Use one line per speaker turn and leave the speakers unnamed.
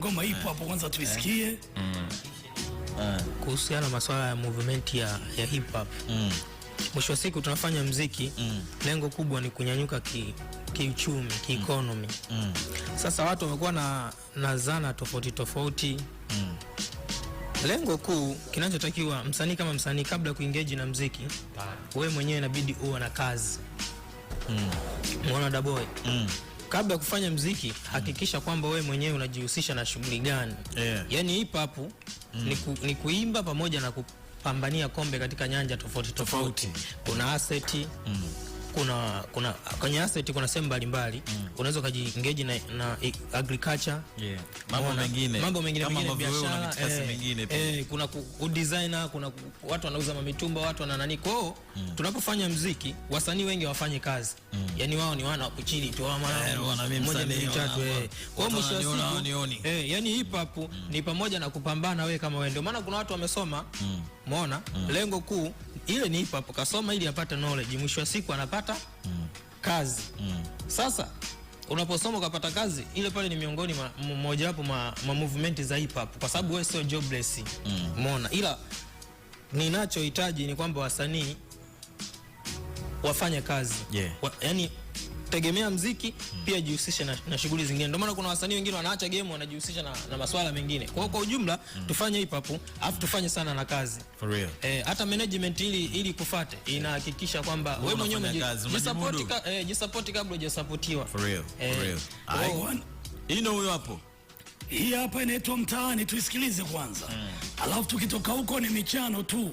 Ngoma ipo hapo, kwanza tuisikie.
Kuhusiana na masuala ya movement ya hip hop. Mwisho wa siku tunafanya muziki, lengo kubwa ni kunyanyuka kiuchumi, economy. Sasa watu wamekuwa na zana tofauti tofauti. Lengo kuu kinachotakiwa msanii kama msanii, kabla kuengage na muziki, wewe mwenyewe inabidi uwe na kazi. Muona da boy. Kabla kufanya muziki, hakikisha kwamba wewe mwenyewe unajihusisha na shughuli gani. Yaani hip hop ni kuimba pamoja na kupambania kombe katika nyanja tofauti tofauti. Kuna asset, kuna kwenye asset kuna sehemu mbalimbali. Unaweza kujiengage na agriculture, mambo mengine biashara, kuna designer, kuna watu wanauza mitumba, watu wana nani. Kwao tunapofanya muziki, wasanii wengi wafanye kazi. Yaani wao ni wana kuchili tu, wana mmoja mbili tatu. Kwa mwisho wa siku yani hip hop ni pamoja na kupambana wewe kama wewe. Ndio maana kuna watu wamesoma, umeona? Lengo kuu ile ni hip hop, kasoma ili apate knowledge, mwisho wa siku anapata kazi. Sasa unaposoma ukapata kazi, ile pale ni miongoni mmoja wapo ma movement za hip hop, kwa sababu wewe sio jobless, umeona? Ila ninachohitaji ni kwamba wasanii wafanye kazi. Yani tegemea muziki, pia jihusishe na shughuli zingine. Ndio maana kuna wasanii wengine wanaacha game, wanajihusisha na masuala mengine. Kwa ujumla tufanye hip hop, afu tufanye sana na kazi.
For real.
Hata management ili kufuate inahakikisha kwamba wewe mwenyewe jisupport kabla hujasupportiwa.
For real. For real. Ino huyo hapo.
Hii hapa inaitwa Mtaani, tuisikilize kwanza. Alafu tukitoka huko ni michano tu.